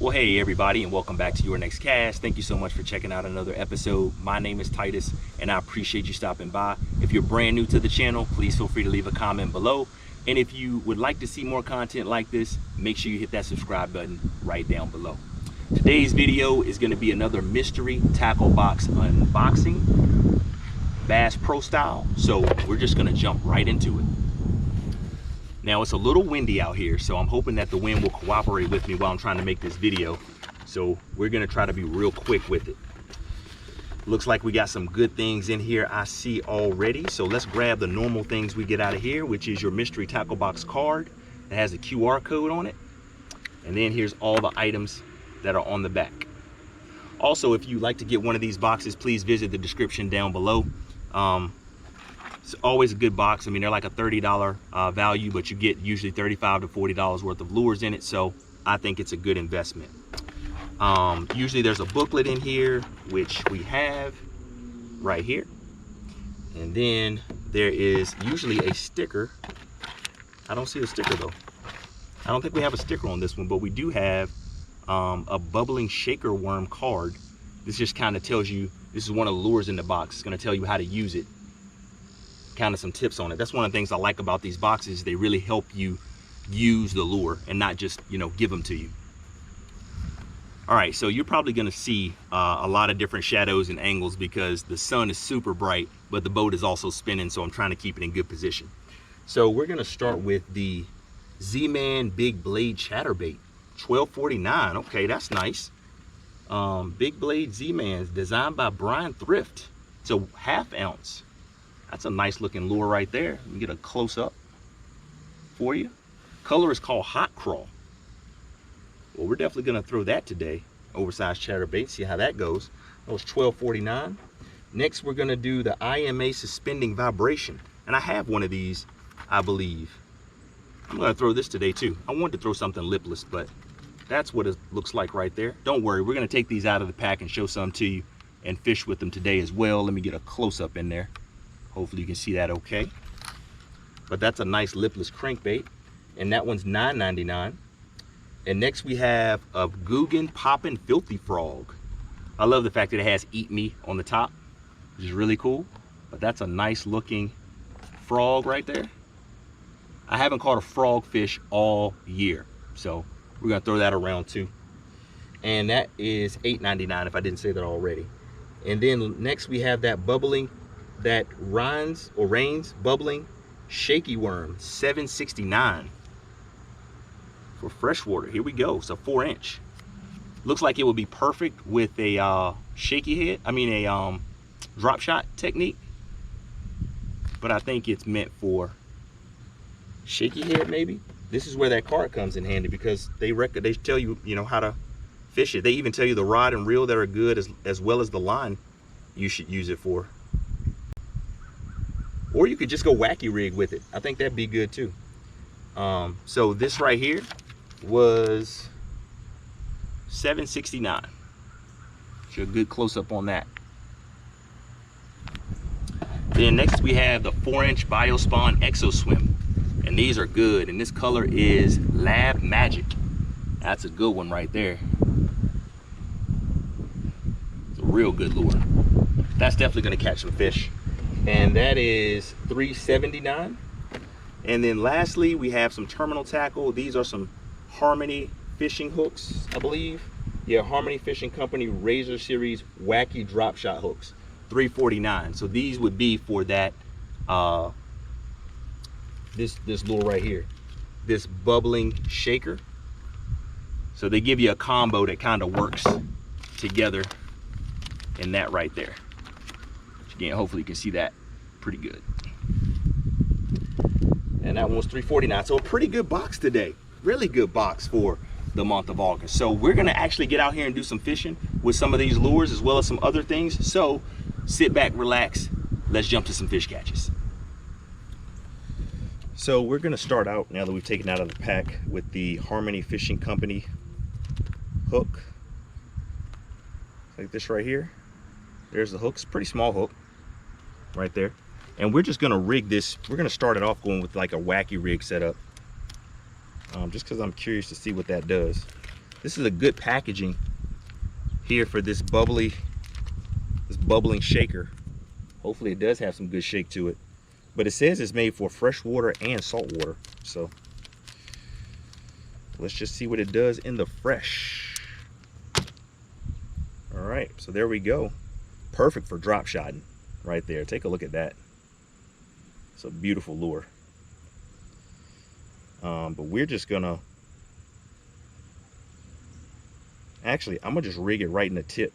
Well, hey everybody, and welcome back to your next cast. Thank you so much for checking out another episode. My name is Titus, and I appreciate you stopping by. If you're brand new to the channel, please feel free to leave a comment below. And if you would like to see more content like this, make sure you hit that subscribe button right down below. Today's video is going to be another mystery tackle box unboxing, Bass Pro style. So we're just going to jump right into it. Now it's a little windy out here, so I'm hoping that the wind will cooperate with me while I'm trying to make this video. So we're gonna try to be real quick with it. Looks like we got some good things in here I see already. So let's grab the normal things we get out of here, which is your mystery tackle box card that has a QR code on it. And then here's all the items that are on the back. Also, if you'd like to get one of these boxes, please visit the description down below. It's always a good box. I mean, they're like a $30 value, but you get usually $35 to $40 worth of lures in it. So I think it's a good investment. Usually there's a booklet in here, which we have right here. And then there is usually a sticker. I don't see a sticker though. I don't think we have a sticker on this one, but we do have a bubbling shaker worm card. This just kind of tells you, this is one of the lures in the box. It's going to tell you how to use it. Kind of some tips on it. That's one of the things I like about these boxes. They really help you use the lure and not just, you know, give them to you. All right, so you're probably going to see a lot of different shadows and angles because the sun is super bright, but the boat is also spinning, so I'm trying to keep it in good position. So we're going to start with the Z-Man Big Blade ChatterBait, $12.49. Okay, that's nice. Big Blade Z-Man, designed by Brian Thrift. It's a ½ ounce. That's a nice looking lure right there. Let me get a close up for you. Color is called Hot Crawl. Well, we're definitely gonna throw that today. Oversized chatterbait, see how that goes. That was $12.49. Next, we're gonna do the IMA Suspending Vibration. And I have one of these, I believe. I'm gonna throw this today too. I wanted to throw something lipless, but that's what it looks like right there. Don't worry, we're gonna take these out of the pack and show some to you and fish with them today as well. Let me get a close up in there. Hopefully you can see that okay. But that's a nice lipless crankbait. And that one's $9.99. And next we have a Guggen Poppin' Filthy Frog. I love the fact that it has Eat Me on the top, which is really cool. But that's a nice looking frog right there. I haven't caught a frog fish all year, so we're gonna throw that around too. And that is $8.99 if I didn't say that already. And then next we have that Rains bubbling shaky worm, $7.69 for freshwater. Here we go. It's a 4-inch. Looks like it would be perfect with a shaky head. I mean a drop shot technique. But I think it's meant for shaky head maybe. This is where that card comes in handy because they tell you, you know, how to fish it. They even tell you the rod and reel that are good as well as the line you should use it for. Or you could just go wacky rig with it. I think that'd be good too. So this right here was $7.69. Show a good close up on that. Then next we have the 4-inch BioSpawn EXO swim. And these are good. And this color is Lab Magic. That's a good one right there. It's a real good lure. That's definitely gonna catch some fish. And that is $3.79. And then lastly, we have some terminal tackle. These are some Harmony fishing hooks, I believe. Yeah, Harmony Fishing Company Razor Series Wacky Drop Shot hooks, $3.49. So these would be for that this lure right here, this bubbling shaker. So they give you a combo that kind of works together in that right there. Again, hopefully you can see that pretty good. And that one was $3.49. So a pretty good box today. Really good box for the month of August. So we're gonna actually get out here and do some fishing with some of these lures as well as some other things. So sit back, relax, let's jump to some fish catches. So we're gonna start out, now that we've taken out of the pack, with the Harmony Fishing Company hook. Like this right here. There's the hook, it's a pretty small hook right there. And we're just gonna rig this. We're gonna start it off going with like a wacky rig setup. Just because I'm curious to see what that does. This is a good packaging here for this bubbling shaker. Hopefully it does have some good shake to it. But it says it's made for fresh water and salt water. So let's just see what it does in the fresh. All right, so there we go. Perfect for drop shotting right there. Take a look at that. It's a beautiful lure. But we're just gonna, actually, I'm gonna just rig it right in the tip.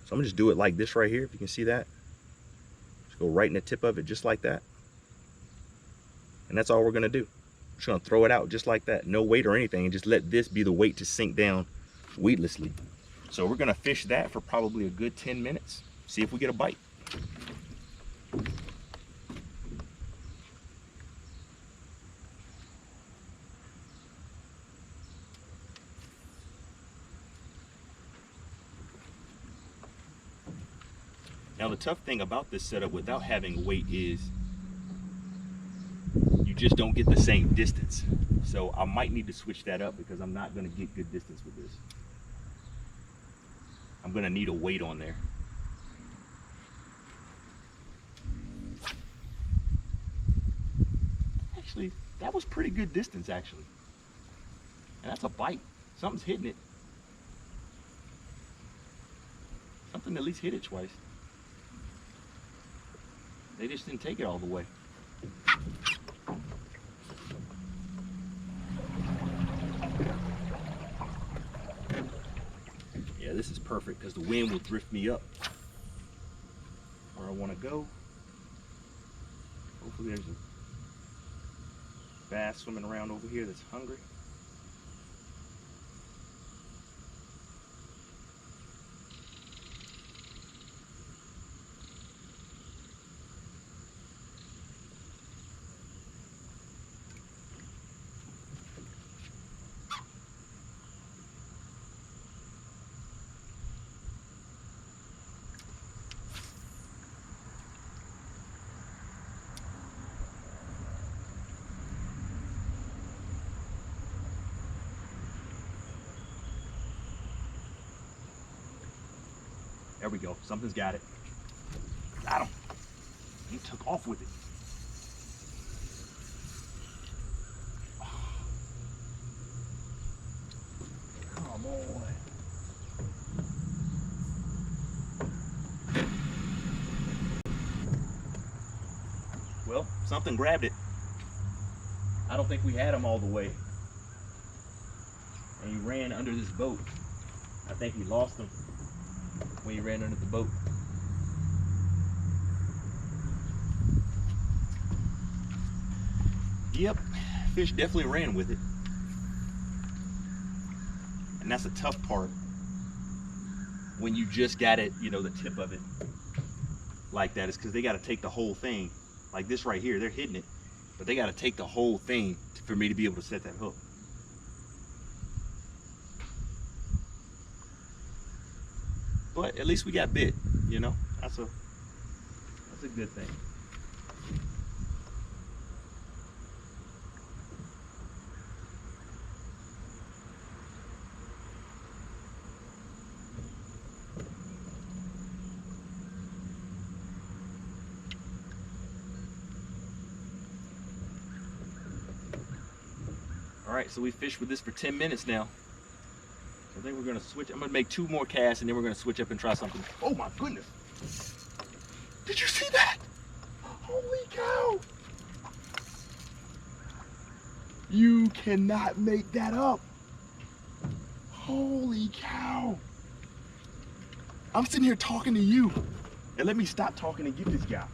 So I'm gonna just do it like this right here, if you can see that. Just go right in the tip of it, just like that. And that's all we're gonna do. We're just gonna throw it out just like that. No weight or anything, and just let this be the weight to sink down weightlessly. So we're gonna fish that for probably a good 10 minutes. See if we get a bite. Now the tough thing about this setup without having weight is you just don't get the same distance. So I might need to switch that up because I'm not going to get good distance with this. I'm going to need a weight on there. Actually, that was pretty good distance actually. And that's a bite. Something's hitting it. Something at least hit it twice. They just didn't take it all the way. Yeah, this is perfect because the wind will drift me up where I want to go. Hopefully there's a bass swimming around over here that's hungry. There we go. Something's got it. Got him. He took off with it. Come on. Well, something grabbed it. I don't think we had him all the way. And he ran under this boat. I think we lost him when he ran under the boat. Yep, fish definitely ran with it. And that's a tough part when you just got it, you know, the tip of it like that, is because they got to take the whole thing. Like this right here, they're hitting it, but they got to take the whole thing for me to be able to set that hook. But at least we got bit, you know. That's a good thing. All right, so we fished with this for 10 minutes now. I think we're gonna switch. I'm gonna make 2 more casts and then we're gonna switch up and try something. Oh my goodness. Did you see that? Holy cow. You cannot make that up. Holy cow. I'm sitting here talking to you. And let me stop talking and get this guy.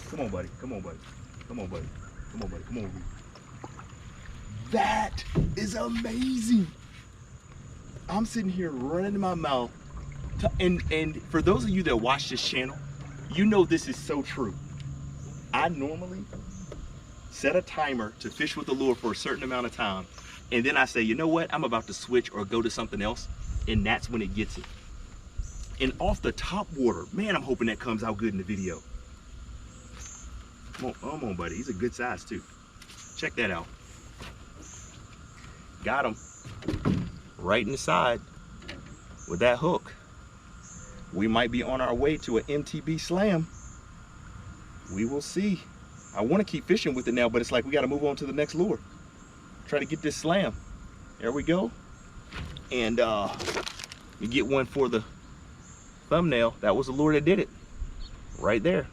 Come on, buddy. Come on, buddy. Come on, buddy. Come on, buddy. Come on. That is amazing. I'm sitting here running my mouth. And for those of you that watch this channel, you know this is so true. I normally set a timer to fish with the lure for a certain amount of time. And then I say, you know what? I'm about to switch or go to something else. And that's when it gets it. And off the top water, man, I'm hoping that comes out good in the video. Come on, buddy. He's a good size too. Check that out. Got him. right in the side with that hook. We might be on our way to an MTB Slam. We will see. I want to keep fishing with it now, but it's like we got to move on to the next lure. Try to get this slam. There we go. And you get one for the thumbnail. That was the lure that did it. Right there.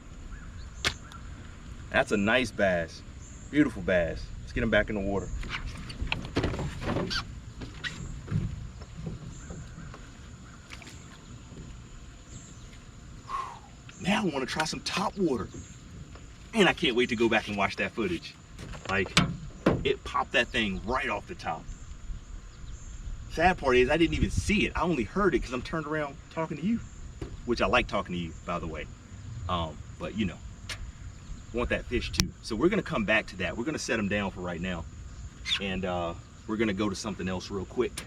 That's a nice bass. Beautiful bass. Let's get him back in the water. Now I want to try some top water. And I can't wait to go back and watch that footage. Like, it popped that thing right off the top. Sad part is I didn't even see it. I only heard it because I'm turned around talking to you. Which I like talking to you, by the way. But you know, want that fish too. So we're gonna come back to that. We're gonna set him down for right now. And we're gonna go to something else real quick.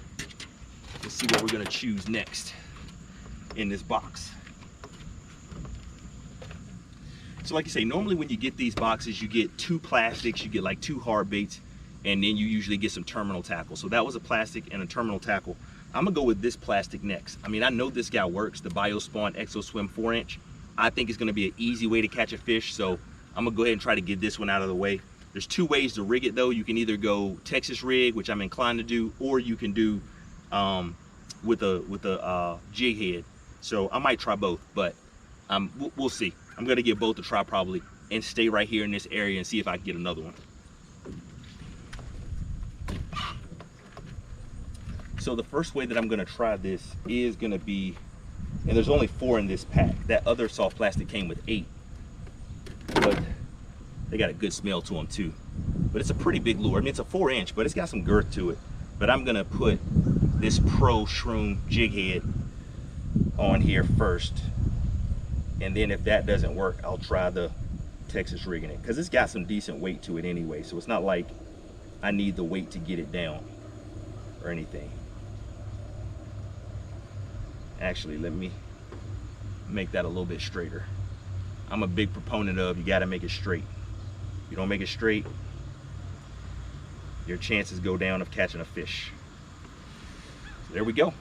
Let's see what we're gonna choose next in this box. So like you say, normally when you get these boxes, you get 2 plastics, you get like 2 hard baits, and then you usually get some terminal tackle. So that was a plastic and a terminal tackle. I'm gonna go with this plastic next. I mean, I know this guy works, the BioSpawn EXO Swim 4-inch. I think it's gonna be an easy way to catch a fish, so I'm gonna go ahead and try to get this one out of the way. There's 2 ways to rig it though. You can either go Texas rig, which I'm inclined to do, or you can do with a jig head. So I might try both, but we'll see. I'm gonna give both a try probably and stay right here in this area and see if I can get another one. So the first way that I'm gonna try this is gonna be, and there's only 4 in this pack. That other soft plastic came with 8, but they got a good smell to them too. But it's a pretty big lure. I mean, it's a 4-inch, but it's got some girth to it. But I'm gonna put this Pro Shroom jig head on here first. And then if that doesn't work, I'll try the Texas rigging it, because it's got some decent weight to it anyway. So it's not like I need the weight to get it down or anything. Actually, let me make that a little bit straighter. I'm a big proponent of, you got to make it straight. If you don't make it straight, your chances go down of catching a fish. So there we go.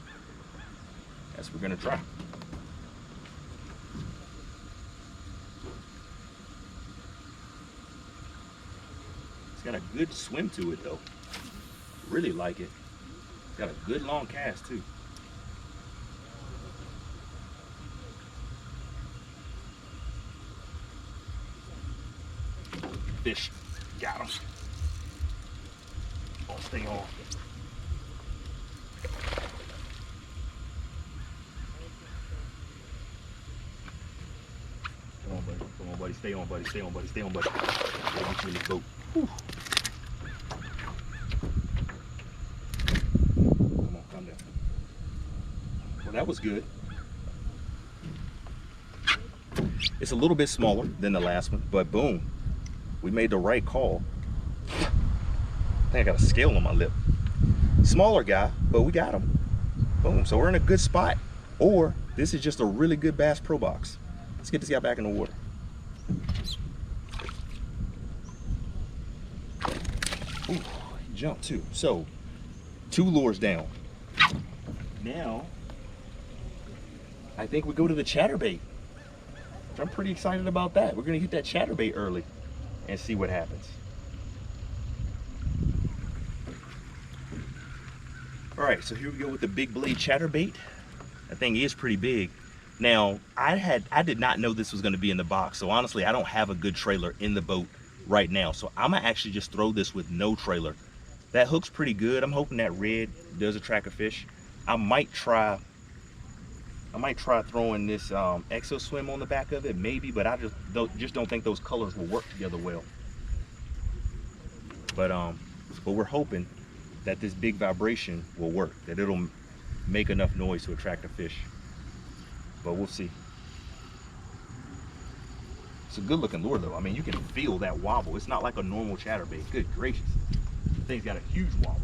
That's what we're gonna try. It's got a good swim to it though. Really like it. It's got a good long cast too. Fish. Got him. Oh, stay on. Come on, buddy. Come on, buddy. Stay on, buddy. Stay on, buddy. Stay on, buddy. I'll get you in this boat. Whew. Come on, calm down. Well, that was good. It's a little bit smaller than the last one, but boom. We made the right call. I think I got a scale on my lip. Smaller guy, but we got him. Boom. So we're in a good spot. Or this is just a really good Bass Pro Box. Let's get this guy back in the water. Ooh, he jumped too. So 2 lures down. Now I think we go to the ChatterBait. I'm pretty excited about that. We're gonna hit that ChatterBait early and see what happens. All right, so here we go with the big blade ChatterBait. That thing is pretty big. Now, I did not know this was gonna be in the box, so honestly, I don't have a good trailer in the boat right now. So I'm gonna actually just throw this with no trailer. That hook's pretty good. I'm hoping that red does attract a fish. I might try throwing this EXO Swim on the back of it, maybe, but I just don't think those colors will work together well. But we're hoping that this big vibration will work, that it'll make enough noise to attract a fish. But we'll see. It's a good looking lure though. I mean, you can feel that wobble. It's not like a normal ChatterBait. Good gracious. The thing's got a huge wobble.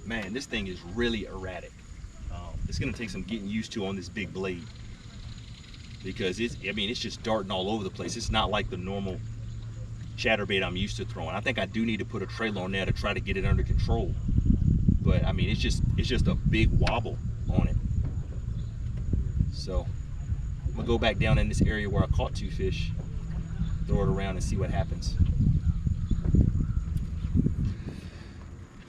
Man, this thing is really erratic. It's gonna take some getting used to on this big blade, because it's just darting all over the place. It's not like the normal chatterbait I'm used to throwing. I think I do need to put a trailer on there to try to get it under control. But I mean, it's just a big wobble on it. So I'm gonna go back down in this area where I caught 2 fish, throw it around and see what happens.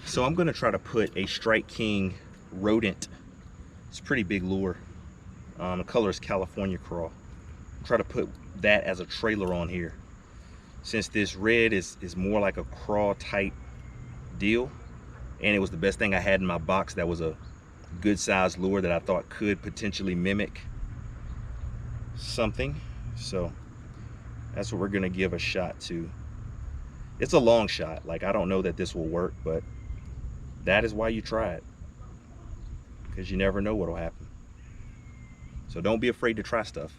So I'm gonna try to put a Strike King rodent. It's a pretty big lure. The color is California Craw. Try to put that as a trailer on here. Since this red is more like a craw type deal, and it was the best thing I had in my box that was a good sized lure that I thought could potentially mimic something. So that's what we're gonna give a shot to. It's a long shot. Like, I don't know that this will work, but that is why you try it, because you never know what'll happen. So don't be afraid to try stuff.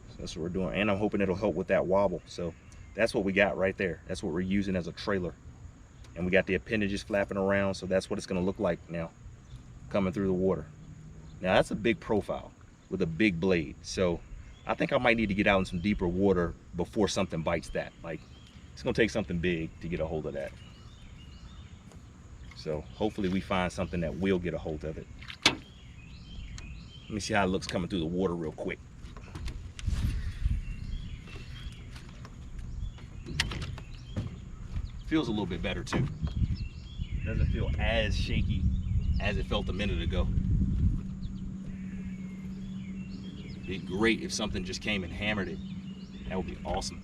So that's what we're doing, and I'm hoping it'll help with that wobble. So that's what we got right there. That's what we're using as a trailer. And we got the appendages flapping around, so that's what it's gonna look like now, coming through the water. Now that's a big profile with a big blade. So I think I might need to get out in some deeper water before something bites that. Like, it's gonna take something big to get a hold of that. So hopefully we find something that will get a hold of it. Let me see how it looks coming through the water real quick. Feels a little bit better too. Doesn't feel as shaky as it felt a minute ago. It'd be great if something just came and hammered it. That would be awesome.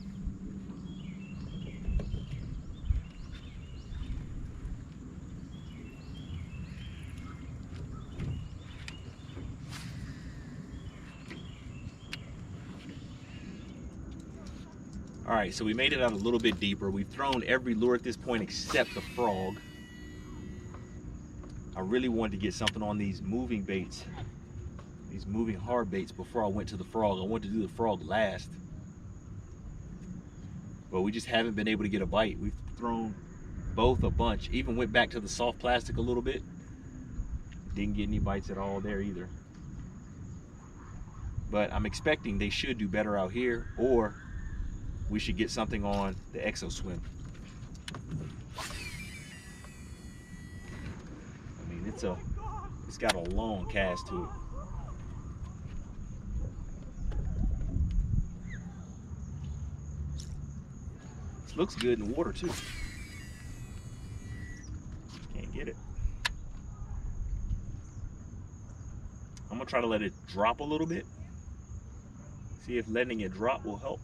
All right, so we made it out a little bit deeper. We've thrown every lure at this point except the frog. I really wanted to get something on these moving baits, these moving hard baits, before I went to the frog. I wanted to do the frog last, but we just haven't been able to get a bite. We've thrown both a bunch, even went back to the soft plastic a little bit. Didn't get any bites at all there either. But I'm expecting they should do better out here, or we should get something on the EXO swim. I mean, it's got a long cast to it. It looks good in the water too. Can't get it. I'm gonna try to let it drop a little bit. See if letting it drop will help.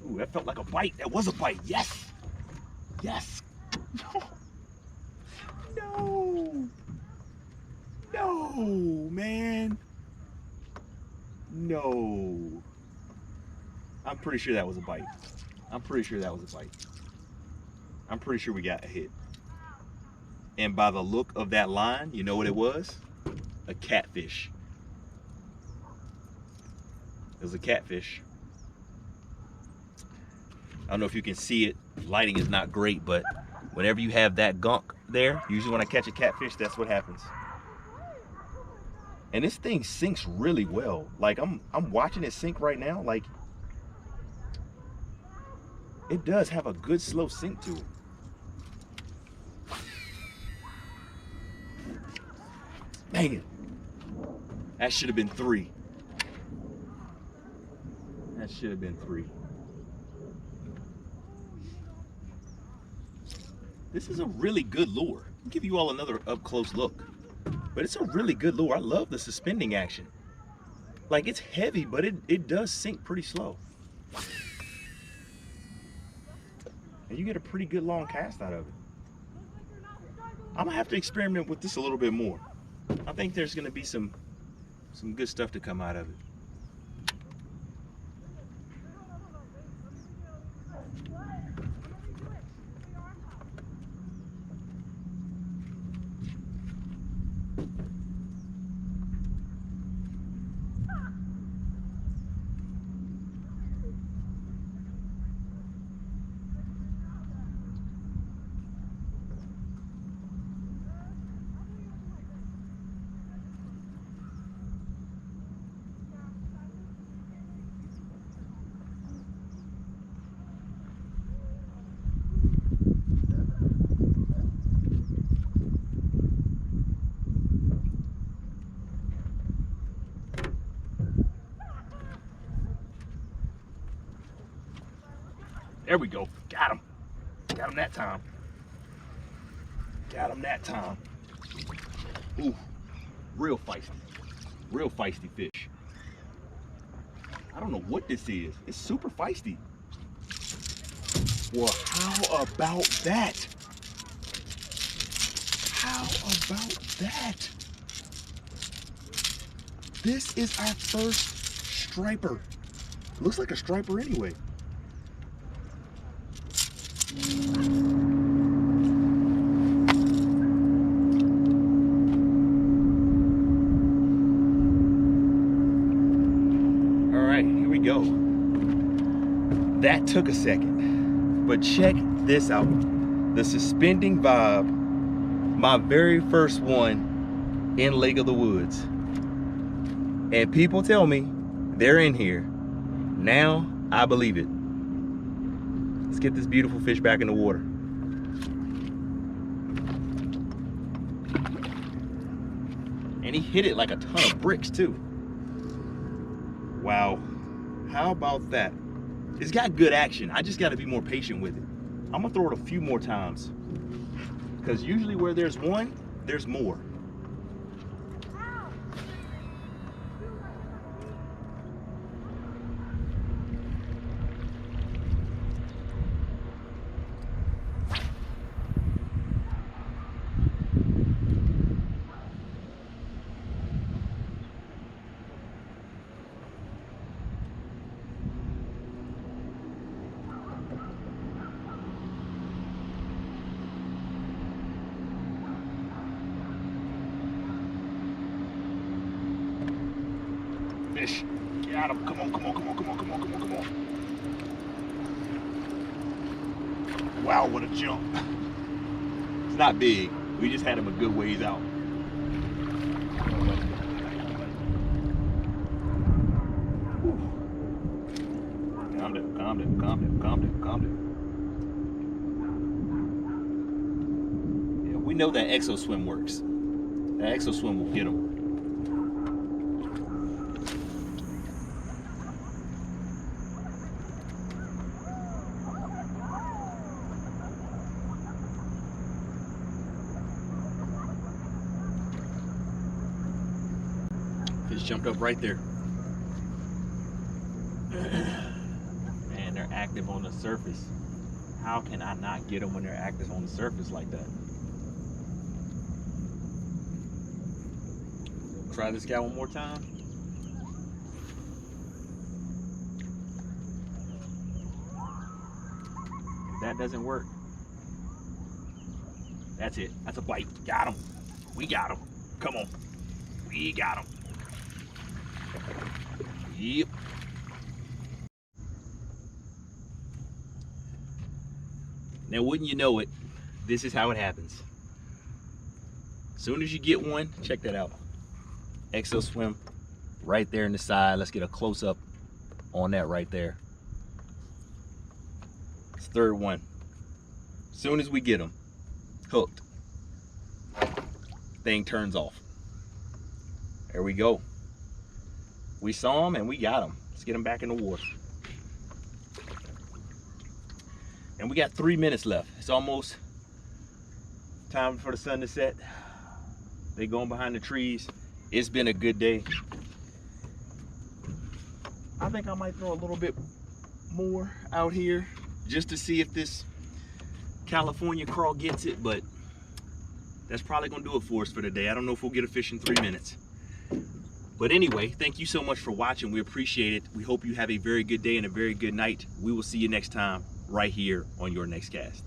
Ooh, that felt like a bite. That was a bite. Yes. Yes. No. No, man. No. I'm pretty sure that was a bite. I'm pretty sure that was a bite. I'm pretty sure we got a hit. And by the look of that line, you know what it was? A catfish. It was a catfish. I don't know if you can see it. Lighting is not great, but whenever you have that gunk there, usually when I catch a catfish, that's what happens. And this thing sinks really well. Like, I'm watching it sink right now. Like, it does have a good slow sink to it. Dang it. That should have been 3. That should have been 3. This is a really good lure. I'll give you all another up close look. But it's a really good lure. I love the suspending action. Like, it's heavy, but it does sink pretty slow. And you get a pretty good long cast out of it. I'm gonna have to experiment with this a little bit more. I think there's gonna be some good stuff to come out of it. There we go. Got him. Got him that time. Got him that time. Ooh, real feisty. Real feisty fish. I don't know what this is. It's super feisty. Well, how about that? How about that? This is our first striper. Looks like a striper anyway. All right, here we go. That took a second, but check this out. The suspending vibe, my very first one in Lake of the Woods. And people tell me they're in here. Now I believe it. Let's get this beautiful fish back in the water. And he hit it like a ton of bricks too. Wow, how about that? It's got good action. I just gotta be more patient with it. I'm gonna throw it a few more times, because usually where there's one, there's more. Fish. Got him. Come on, come on, come on, come on, come on, come on, come on. Wow, what a jump. It's not big. We just had him a good ways out. Calm down, calm down, calm down, calm down, calm down. Yeah, we know that EXO swim works. That EXO swim will get him. Fish jumped up right there. Man, they're active on the surface. How can I not get them when they're active on the surface like that? Try this guy one more time. If that doesn't work, that's it. That's a bite. Got him. We got him. Come on. We got him. Yep. Now, wouldn't you know it, this is how it happens. As soon as you get one, check that out. EXO swim right there in the side. Let's get a close up on that right there. It's third one. As soon as we get them hooked, thing turns off. There we go. We saw them and we got them. Let's get them back in the water. And we got 3 minutes left. It's almost time for the sun to set. They going behind the trees. It's been a good day. I think I might throw a little bit more out here just to see if this California crawl gets it, but that's probably gonna do it for us for today. I don't know if we'll get a fish in 3 minutes. But anyway, thank you so much for watching. We appreciate it. We hope you have a very good day and a very good night. We will see you next time right here on Your Next Cast.